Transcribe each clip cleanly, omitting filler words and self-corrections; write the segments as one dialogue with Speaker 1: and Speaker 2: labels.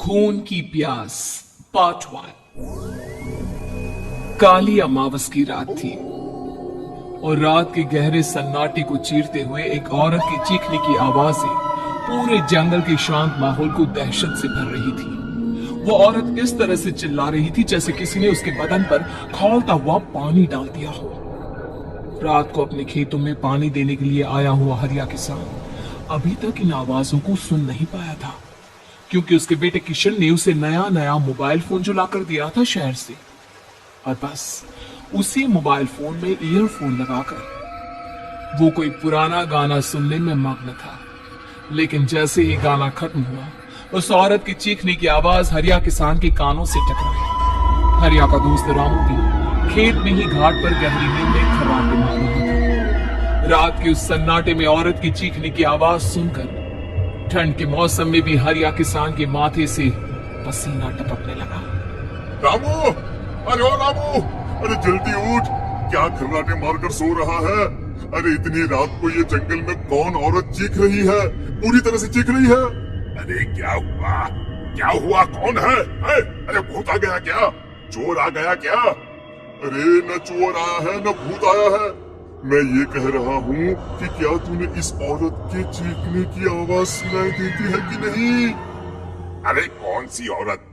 Speaker 1: खून की प्यास पार्ट 1। काली अमावस की रात थी और रात के गहरे सन्नाटे को चीरते हुए एक औरत की चीखने की आवाजें पूरे जंगल के शांत माहौल को दहशत से भर रही थी। वो औरत इस तरह से चिल्ला रही थी जैसे किसी ने उसके बदन पर खौलता हुआ पानी डाल दिया हो। रात को अपने खेतों में पानी देने के लिए आया हुआ हरिया किसान अभी तक इन आवाजों को सुन नहीं पाया था, क्योंकि उसके बेटे किशन ने उसे नया नया मोबाइल फोन जो लाकर दिया था शहर से, और बस उसी मोबाइल फोन में ईयरफोन लगाकर वो कोई पुराना गाना सुनने में मग्न था। लेकिन जैसे ही गाना खत्म हुआ, उस औरत की चीखने की आवाज हरिया किसान के कानों से टकराई। हरिया का दोस्त रामू भी खेत में ही घाट पर गहरी नींद में खर्राटे मार रहा था। रात के उस सन्नाटे में औरत की चीखने की आवाज सुनकर ठंड के मौसम में भी हरिया किसान के माथे से पसीना टपकने लगा।
Speaker 2: रामू, अरे ओ रामू, अरे जल्दी उठ, क्या खर्राटे मारकर सो रहा है? अरे इतनी रात को ये जंगल में कौन औरत चीख रही है? पूरी तरह से चीख रही है। अरे क्या हुआ? क्या हुआ? कौन है? अरे भूत आ गया क्या? चोर आ गया क्या? अरे न चोर आया है न भूत आया है। मैं ये कह रहा हूँ कि क्या तूने इस औरत के चीखने की आवाज सुनाई देती है कि नहीं? अरे कौन सी औरत?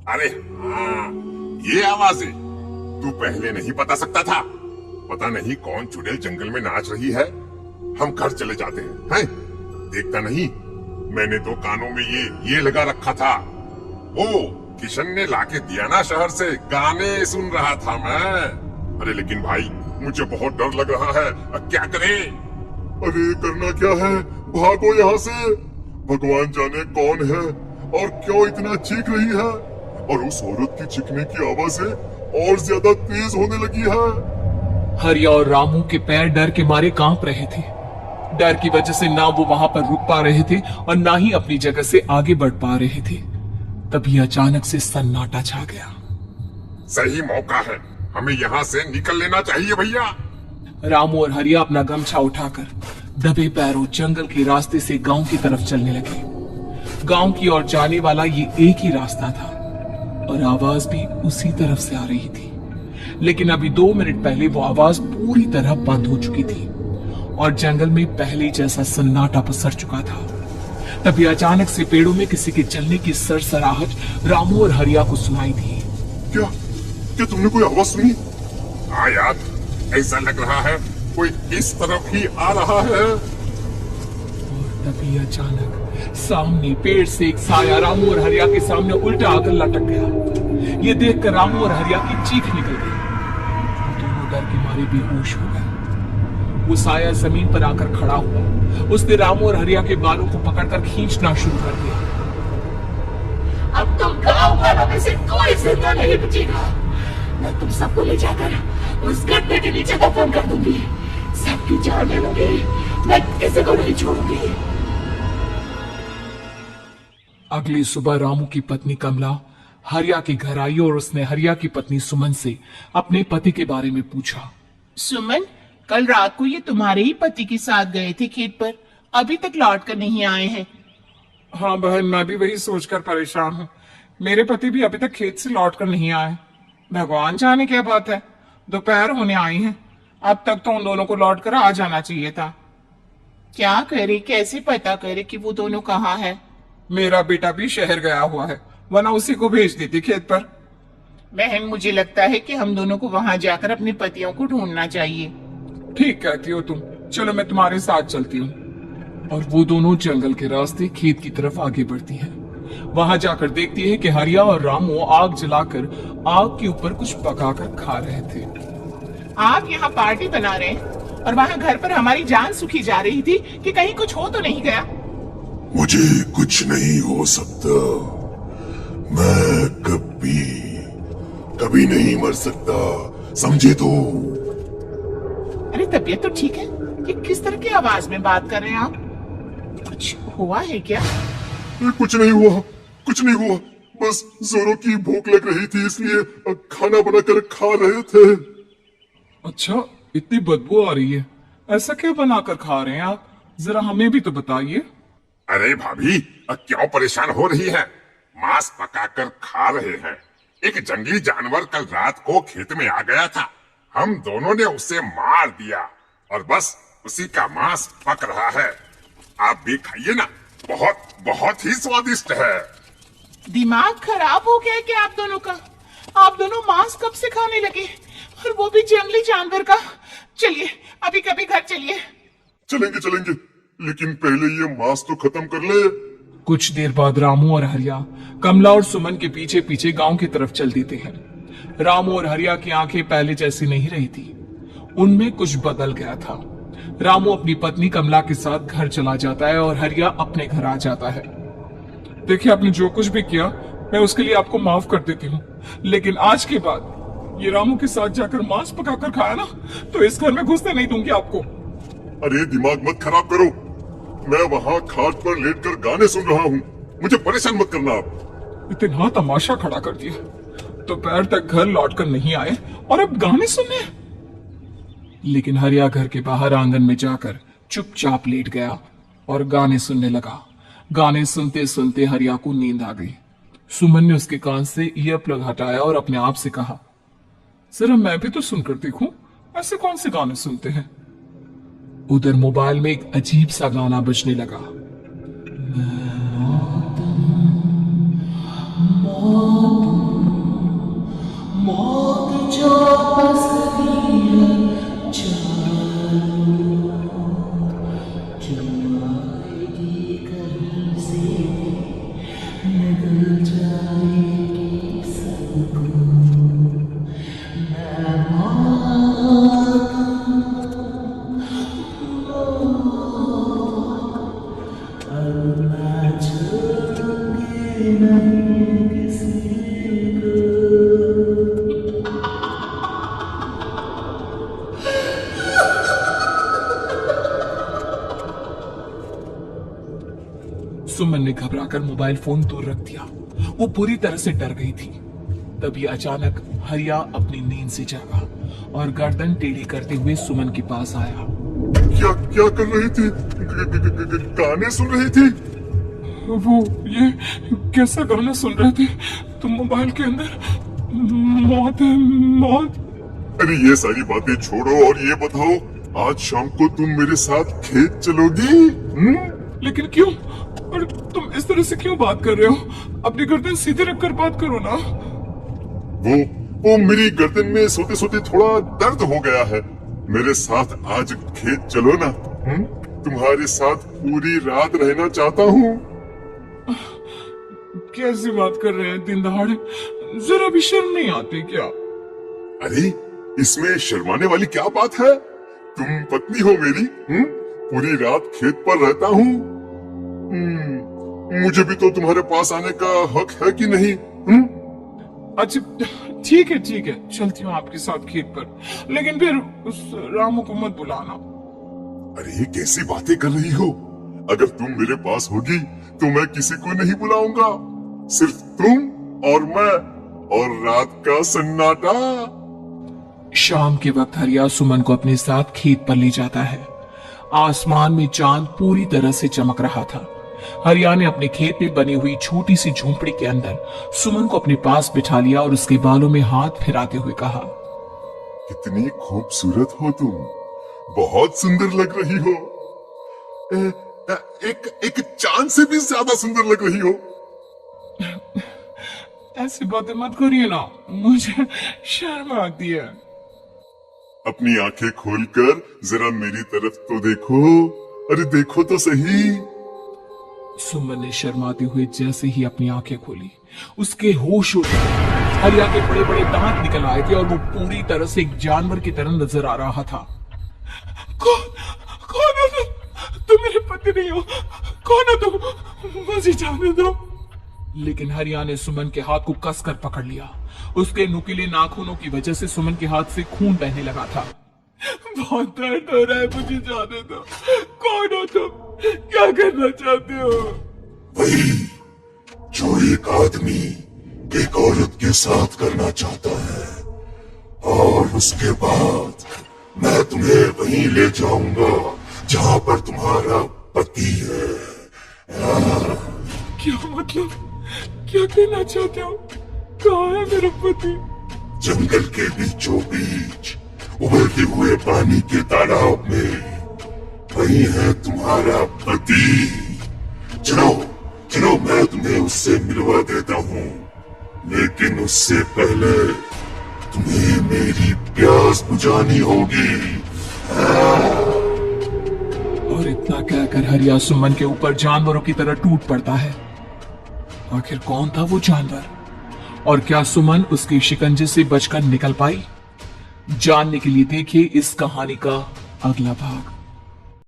Speaker 2: अरे हाँ, ये आवाजें तू पहले नहीं बता सकता था? पता नहीं कौन चुड़ैल जंगल में नाच रही है। हम घर चले जाते हैं। देखता नहीं, मैंने तो कानों में ये लगा रखा था। ओ किशन ने लाके दिया ना शहर से, गाने सुन रहा था मैं। अरे लेकिन भाई मुझे बहुत डर लग रहा है, क्या करें? अरे करना क्या है, भागो यहाँ से। भगवान जाने कौन है और क्यों इतना चीख रही है, और उस औरत की चीखने की आवाजें और ज्यादा तेज होने लगी है।
Speaker 1: हरिया और रामू के पैर डर के मारे कांप रहे थे। डर की वजह से ना वो वहां पर रुक पा रहे थे और ना ही अपनी जगह से आगे बढ़ पा रहे थे। तभी अचानक से सन्नाटा छा गया।
Speaker 2: सही मौका है, हमें यहाँ से निकल लेना चाहिए भैया।
Speaker 1: रामू और हरिया अपना गमछा उठाकर दबे पैरों जंगल के रास्ते से गांव की तरफ चलने लगे। गांव की ओर जाने वाला ये एक ही रास्ता था और आवाज भी उसी तरफ से आ रही थी। लेकिन अभी 2 मिनट पहले वो आवाज पूरी तरह बंद हो चुकी थी और जंगल में पहले जैसा सन्नाटा पसर चुका था। तभी अचानक से पेड़ों में किसी के चलने की सरसराहट रामू और हरिया को सुनाई दी।
Speaker 2: क्या तुमने कोई आवाज सुनी? हाँ यार, ऐसा लग रहा है कोई इस तरफ ही आ रहा है।
Speaker 1: और तभी अचानक सामने पेड़ से एक साया रामू और हरिया के सामने उल्टा आकर लटक गया। ये देखकर रामू और हरिया की चीख निकल गई। दोनों डर के मारे बेहोश हो गए। वो साया जमीन पर आकर खड़ा हुआ। उसने रामू और हरिया के बालों को पकड़कर खींचना शुरू कर दिया।
Speaker 3: अब तुम गांव वालों में से कोई जिंदा नहीं बचेगा। मैं तुम सबको ले जाकर उस गड्ढे के नीचे दफन कर दूंगी। सबकी जान ले लूंगी, मैं किसी को नहीं छोड़ूंगी।
Speaker 1: अगली सुबह रामू की पत्नी कमला हरिया के घर आई और उसने हरिया की पत्नी सुमन से अपने पति के बारे में पूछा।
Speaker 4: सुमन, कल रात को ये तुम्हारे ही पति के साथ गए थे खेत पर, अभी तक लौट कर नहीं आए हैं।
Speaker 5: हाँ बहन, मैं भी वही सोचकर परेशान हूँ। मेरे पति भी अभी तक खेत से लौट कर नहीं आए। भगवान जाने क्या बात है, दोपहर होने आई है। अब तक तो उन दोनों को लौट कर आ जाना चाहिए था।
Speaker 4: क्या करे, कैसे पता करे कि वो दोनों कहाँ है?
Speaker 5: मेरा बेटा भी शहर गया हुआ है, वरना उसी को भेज देती खेत पर।
Speaker 4: बहन, मुझे लगता है कि हम दोनों को वहां जाकर अपने पतियों को ढूंढना चाहिए।
Speaker 5: ठीक कहती हो तुम, चलो मैं तुम्हारे साथ चलती हूँ।
Speaker 1: और वो दोनों जंगल के रास्ते खेत की तरफ आगे बढ़ती हैं। वहां जाकर देखती है कि हरिया और रामू आग जलाकर आग के ऊपर कुछ पकाकर खा रहे थे।
Speaker 4: आप यहाँ पार्टी बना रहे हैं और वहाँ घर पर हमारी जान सुखी जा रही थी कि कहीं कुछ हो तो नहीं गया?
Speaker 2: मुझे कुछ नहीं हो सकता, मैं कभी नहीं मर सकता, समझे तो?
Speaker 4: अरे तबीयत तो ठीक है, ये किस तरह की आवाज में बात कर रहे हैं आप? कुछ हुआ है क्या?
Speaker 2: कुछ नहीं हुआ, बस जोरों की भूख लग रही थी, इसलिए खाना बनाकर खा रहे थे।
Speaker 1: अच्छा, इतनी बदबू आ रही है, ऐसा क्या बनाकर खा रहे हैं आप? जरा हमें भी तो बताइए।
Speaker 2: अरे भाभी, क्यों परेशान हो रही है? मांस पकाकर खा रहे हैं। एक जंगली जानवर कल रात को खेत में आ गया था। हम दोनों ने उसे मार दिया और बस उसी का मांस पक रहा है। आप भी खाइए ना, बहुत बहुत ही स्वादिष्ट है।
Speaker 4: दिमाग खराब हो गया है क्या आप दोनों का? आप दोनों मांस कब से खाने लगे, और वो भी जंगली जानवर का? चलिए अभी कभी घर चलिए।
Speaker 2: चलेंगे चलेंगे, लेकिन पहले ये मांस तो खत्म कर ले।
Speaker 1: कुछ देर बाद रामू और हरिया कमला और सुमन के पीछे पीछे गांव की तरफ चल देते हैं। रामू और हरिया की आंखें पहले जैसी नहीं रही थी, उनमें कुछ बदल गया था। रामू अपनी पत्नी कमला के साथ घर चला जाता है और हरिया अपने घर आ जाता है।
Speaker 5: देखिए, आपने जो कुछ भी किया मैं उसके लिए आपको माफ कर देती हूँ, लेकिन आज के बाद ये रामू के साथ जाकर मांस पकाकर खाया ना, तो इस घर में घुसने नहीं दूंगी आपको।
Speaker 2: अरे दिमाग मत खराब करो, मैं वहाँ खाट पर लेटकर गाने सुन रहा हूँ, मुझे परेशान मत करना आप।
Speaker 5: इतना तमाशा खड़ा कर दिया, दोपहर तक घर लौटकर नहीं आए और अब गाने सुनने।
Speaker 1: लेकिन हरिया घर के बाहर आंगन में जाकर चुपचाप लेट गया और गाने सुनने लगा। गाने सुनते सुनते हरिया को नींद आ गई। सुमन ने उसके कान से ईयर प्लग हटाया और अपने आप से कहा,
Speaker 5: जरा मैं भी तो सुनकर देखूं, ऐसे कौन से गाने सुनते हैं।
Speaker 1: उधर मोबाइल में एक अजीब सा गाना बजने लगा।
Speaker 3: मौत जो पसरी है जो आएगी कहीं से, निकल जाएगी सबको। मैं छोड़ूंगी नहीं किसी को।
Speaker 1: सुमन ने घबराकर मोबाइल फोन दूर रख दिया। वो पूरी तरह से डर गई थी। तभी अचानक हरिया अपनी नींद से जागा और गर्दन टेढ़ी करते हुए सुमन के पास आया।
Speaker 2: क्या क्या कर रही थी? गाने सुन रही थी?
Speaker 5: वो ये कैसा गाना सुन रहे थे तुम मोबाइल के अंदर? मौत है, मौत।
Speaker 2: अरे ये सारी बातें छोड़ो और ये बताओ, आज शाम को तुम मेरे साथ खेत चलोगी?
Speaker 5: लेकिन क्यों? और तुम इस तरह से क्यों बात कर रहे हो? अपनी गर्दन सीधे रखकर बात करो ना।
Speaker 2: वो मेरी गर्दन में सोते सोते थोड़ा दर्द हो गया है। मेरे साथ आज खेत चलो ना। तुम्हारे साथ पूरी रात रहना चाहता हूँ।
Speaker 5: कैसी बात कर रहे हैं दिन दहाड़े? जरा भी शर्म नहीं आती क्या?
Speaker 2: अरे इसमें शर्माने वाली क्या बात है? तुम पत्नी हो मेरी। पूरी रात खेत पर रहता हूँ। मुझे भी तो तुम्हारे पास आने का हक है कि नहीं?
Speaker 5: अच्छा ठीक है, चलती हूँ आपके साथ खेत पर, लेकिन फिर उस रामू को मत बुलाना।
Speaker 2: अरे कैसी बातें कर रही हो? अगर तुम मेरे पास होगी तो मैं किसी को नहीं बुलाऊंगा, सिर्फ तुम और मैं और रात का सन्नाटा।
Speaker 1: शाम के वक्त हरिया सुमन को अपने साथ खेत पर ले जाता है। आसमान में चांद पूरी तरह से चमक रहा था। हरिया ने अपने खेत में बनी हुई छोटी सी झोंपड़ी के अंदर सुमन को अपने पास बिठा लिया और उसके बालों में हाथ फिराते हुए कहा,
Speaker 2: कितनी खूबसूरत हो तुम, बहुत सुंदर लग रही हो। एक चांद से भी ज्यादा सुंदर लग रही हो।
Speaker 5: ऐसी बातें मत करिए ना, मुझे शर्म आती है।
Speaker 2: अपनी आंखें खोलकर जरा मेरी तरफ तो देखो। अरे देखो तो सही।
Speaker 1: सुमन ने शर्माते हुए जैसे ही अपनी आंखें खोली, उसके होश उड़ गए। हरिया के बड़े बड़े दांत निकल आए थे और वो पूरी तरह से एक जानवर की तरह नजर आ रहा था।
Speaker 5: कौन हो तुम? तुम मेरे पति नहीं हो। कौन हो तुम? मुझे जाने दो।
Speaker 1: लेकिन हरिया ने सुमन के हाथ को कसकर पकड़ लिया। उसके नुकीले नाखूनों की वजह से सुमन के हाथ से खून बहने लगा था।
Speaker 5: बहुत दर्द हो रहा है, मुझे जाने दो। कौन हो तुम? क्या करना चाहते हो?
Speaker 2: वही जो एक आदमी एक औरत के साथ करना चाहता है, और उसके बाद मैं तुम्हें वहीं ले जाऊंगा जहां पर तुम्हारा पति है।
Speaker 5: क्या मतलब?
Speaker 1: क्या कहना चाहते हो? कहाँ है मेरा पति?
Speaker 2: जंगल के बीचों बीच उबलते हुए पानी के तालाब में वही है तुम्हारा पति। चलो चलो, मैं तुम्हें उससे मिलवा देता हूँ, लेकिन उससे पहले तुम्हें मेरी प्यास बुझानी होगी।
Speaker 1: और इतना कहकर हरिया सुमन के ऊपर जानवरों की तरह टूट पड़ता है। आखिर कौन था वो जानवर, और क्या सुमन उसके शिकंजे से बचकर निकल पाई? जानने के लिए देखिए इस कहानी का अगला भाग।